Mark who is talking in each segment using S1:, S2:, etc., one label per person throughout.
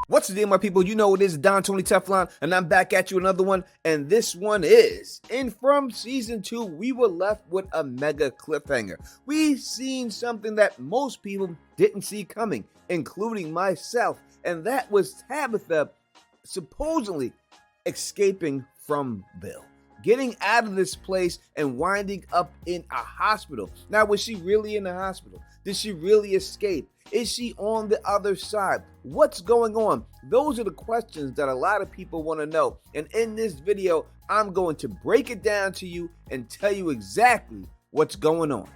S1: What's the deal, my people? You know it is Don Tony Teflon, and I'm back at you another one, and this one is. And from season 2, we were left with a mega cliffhanger. We seen something that most people didn't see coming, including myself, and that was Tabitha supposedly escaping from Bill, getting out of this place and winding up in a hospital. Now, was she really in the hospital? Did she really escape? Is she on the other side? What's going on? Those are the questions that a lot of people want to know. And in this video, I'm going to break it down to you and tell you exactly what's going on.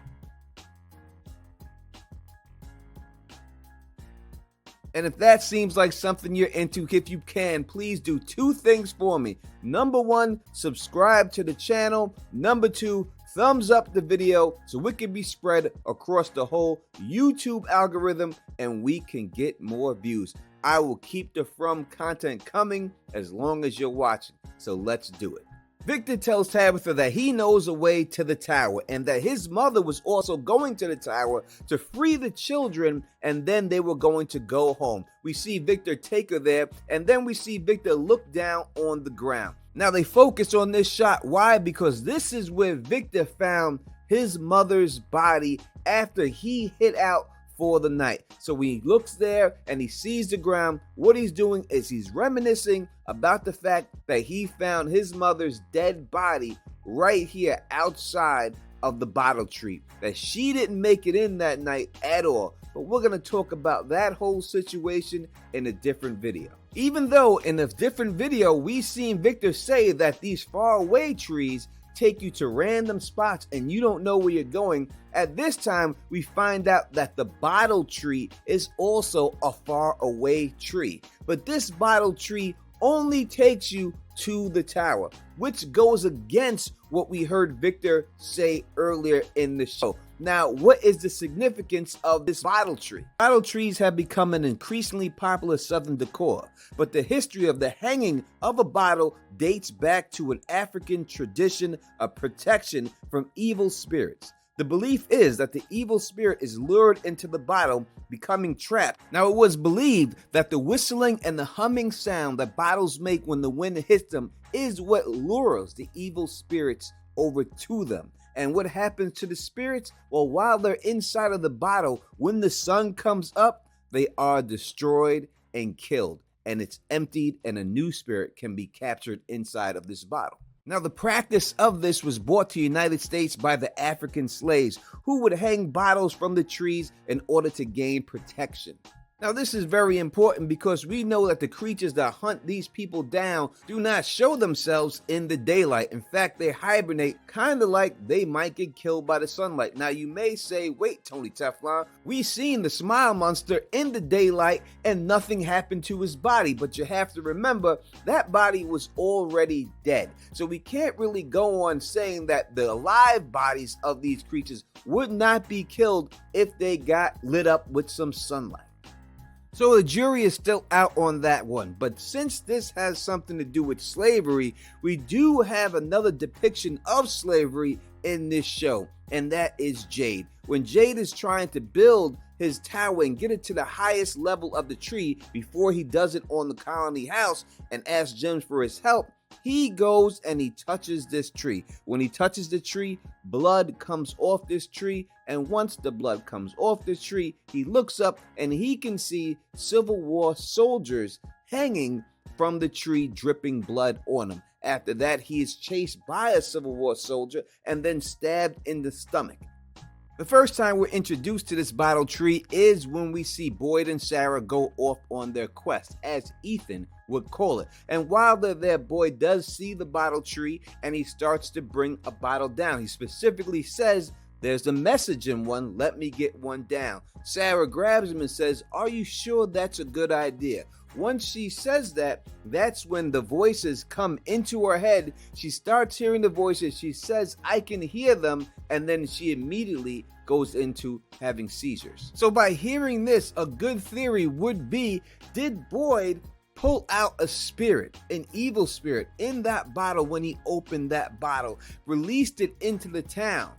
S1: And if that seems like something you're into, if you can, please do 2 things for me. Number 1, subscribe to the channel. Number 2, thumbs up the video so it can be spread across the whole YouTube algorithm and we can get more views. I will keep the From content coming as long as you're watching. So let's do it. Victor tells Tabitha that he knows a way to the tower and that his mother was also going to the tower to free the children, and then they were going to go home. We see Victor take her there, and then we see Victor look down on the ground. Now they focus on this shot. Why? Because this is where Victor found his mother's body after he hid out for the night. So when he looks there and he sees the ground, what he's doing is he's reminiscing about the fact that he found his mother's dead body right here outside of the bottle tree, that she didn't make it in that night at all. But we're going to talk about that whole situation in a different video. Even though in a different video we seen Victor say that these faraway trees take you to random spots and you don't know where you're going, at this time we find out that the bottle tree is also a far away tree. But this bottle tree only takes you to the tower, which goes against what we heard Victor say earlier in the show. Now, what is the significance of this bottle tree? Bottle trees have become an increasingly popular Southern decor, but the history of the hanging of a bottle dates back to an African tradition of protection from evil spirits. The belief is that the evil spirit is lured into the bottle, becoming trapped. Now, it was believed that the whistling and the humming sound that bottles make when the wind hits them is what lures the evil spirits over to them. And what happens to the spirits? Well, while they're inside of the bottle, when the sun comes up, they are destroyed and killed, and it's emptied, and a new spirit can be captured inside of this bottle. Now, the practice of this was brought to the United States by the African slaves, who would hang bottles from the trees in order to gain protection. Now, this is very important because we know that the creatures that hunt these people down do not show themselves in the daylight. In fact, they hibernate, kind of like they might get killed by the sunlight. Now, you may say, wait, Tony Teflon, we seen the smile monster in the daylight and nothing happened to his body. But you have to remember, that body was already dead. So we can't really go on saying that the alive bodies of these creatures would not be killed if they got lit up with some sunlight. So the jury is still out on that one, but since this has something to do with slavery, we do have another depiction of slavery in this show, and that is Jade. When Jade is trying to build his tower and get it to the highest level of the tree before he does it on the colony house and asks James for his help, he goes and he touches this tree. When he touches the tree, blood comes off this tree, and once the blood comes off this tree, he looks up and he can see Civil War soldiers hanging from the tree, dripping blood on him. After that, he is chased by a Civil War soldier and then stabbed in the stomach. The first time we're introduced to this bottle tree is when we see Boyd and Sarah go off on their quest, as Ethan would call it. And while they're there, Boyd does see the bottle tree and he starts to bring a bottle down. He specifically says, "There's a message in one, let me get one down." Sarah grabs him and says, "Are you sure that's a good idea?" Once she says that, that's when the voices come into her head. She starts hearing the voices. She says, "I can hear them," and then she immediately goes into having seizures. So by hearing this, a good theory would be, did Boyd pull out a spirit, an evil spirit, in that bottle when he opened that bottle, released it into the town?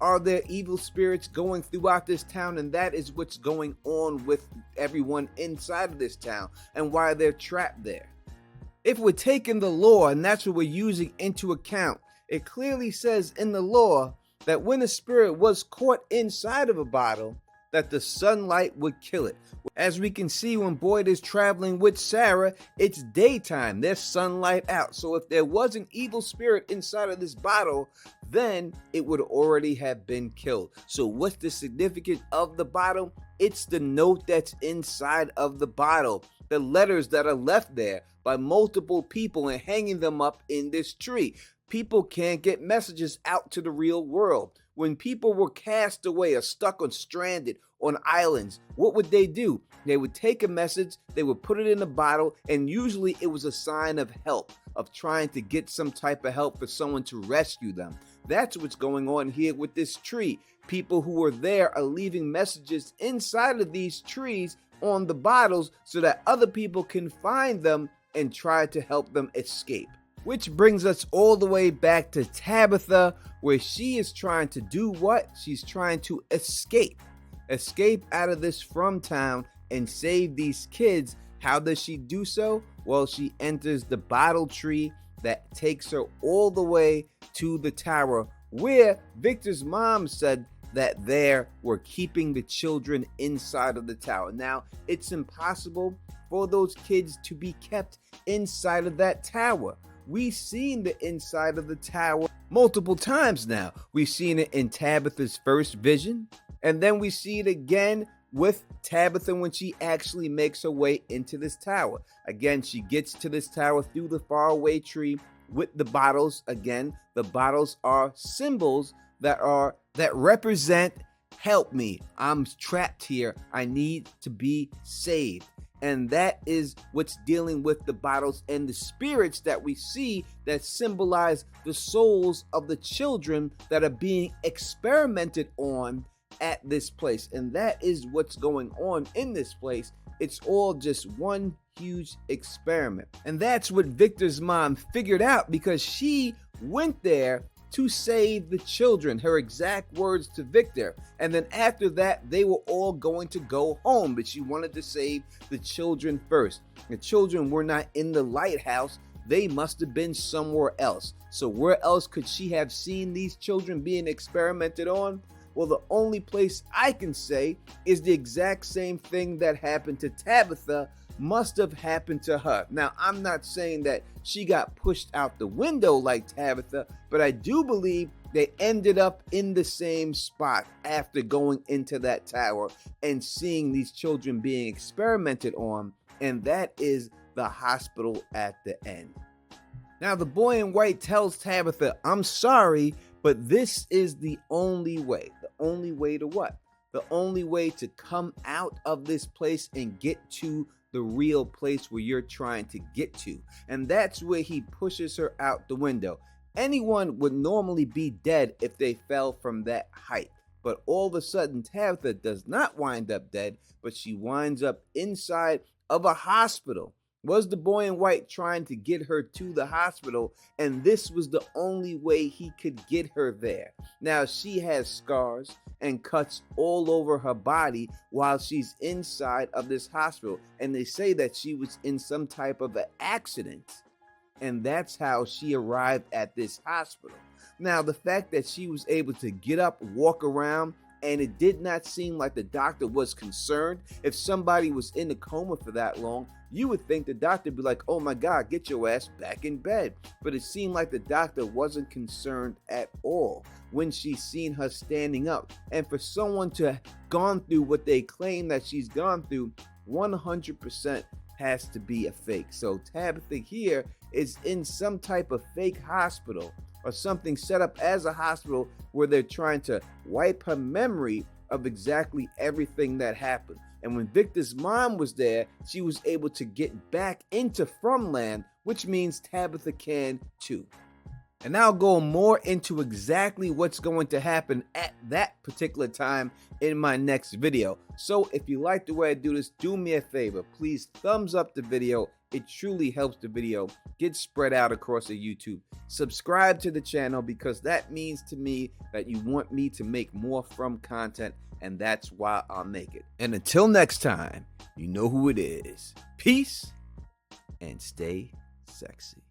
S1: are there evil spirits going throughout this town, and that is what's going on with everyone inside of this town and why they're trapped there. If we're taking the law and that's what we're using into account, it clearly says in the law that when a spirit was caught inside of a bottle, that the sunlight would kill it. As we can see when Boyd is traveling with Sarah, it's daytime, there's sunlight out. So if there was an evil spirit inside of this bottle, then it would already have been killed. So what's the significance of the bottle? It's the note that's inside of the bottle, the letters that are left there by multiple people and hanging them up in this tree. People can't get messages out to the real world. When people were cast away or stuck or stranded on islands, what would they do? They would take a message, they would put it in a bottle, and usually it was a sign of help, of trying to get some type of help for someone to rescue them. That's what's going on here with this tree. People who are there are leaving messages inside of these trees on the bottles so that other people can find them and try to help them escape. Which brings us all the way back to Tabitha, where she is trying to do what? She's trying to escape. Escape out of this from town and save these kids. How does she do so? Well, she enters the bottle tree that takes her all the way to the tower, where Victor's mom said that there were keeping the children inside of the tower. Now, it's impossible for those kids to be kept inside of that tower. We've seen the inside of the tower multiple times now. We've seen it in Tabitha's first vision, and then we see it again with Tabitha when she actually makes her way into this tower. Again, she gets to this tower through the faraway tree with the bottles. Again, the bottles are symbols that represent, help me, I'm trapped here, I need to be saved. And that is what's dealing with the bottles and the spirits that we see that symbolize the souls of the children that are being experimented on at this place. And that is what's going on in this place. It's all just one huge experiment. And that's what Victor's mom figured out, because she went there to save the children, her exact words to Victor. And then after that, they were all going to go home, but she wanted to save the children first. The children were not in the lighthouse. They must have been somewhere else. So where else could she have seen these children being experimented on? Well, the only place I can say is the exact same thing that happened to Tabitha must have happened to her. Now, I'm not saying that she got pushed out the window like Tabitha, but I do believe they ended up in the same spot after going into that tower and seeing these children being experimented on, and that is the hospital at the end. Now, the boy in white tells Tabitha, I'm sorry, but this is the only way. The only way to what? The only way to come out of this place and get to the real place where you're trying to get to. And that's where he pushes her out the window. Anyone would normally be dead if they fell from that height. But all of a sudden, Tabitha does not wind up dead, but she winds up inside of a hospital. Was the boy in white trying to get her to the hospital, and this was the only way he could get her there. Now, she has scars and cuts all over her body while she's inside of this hospital, and they say that she was in some type of an accident, and that's how she arrived at this hospital. Now, the fact that she was able to get up, walk around, and it did not seem like the doctor was concerned. If somebody was in a coma for that long, you would think the doctor would be like, oh my God, get your ass back in bed. But it seemed like the doctor wasn't concerned at all when she seen her standing up. And for someone to have gone through what they claim that she's gone through, 100% has to be a fake. So Tabitha here is in some type of fake hospital or something set up as a hospital where they're trying to wipe her memory of exactly everything that happened. And when Victor's mom was there, she was able to get back into Fromland, which means Tabitha can too. And I'll go more into exactly what's going to happen at that particular time in my next video. So if you like the way I do this, do me a favor. Please thumbs up the video It truly helps the video get spread out across the YouTube. Subscribe to the channel because that means to me that you want me to make more from content, and that's why I'll make it. And until next time, you know who it is. Peace and stay sexy.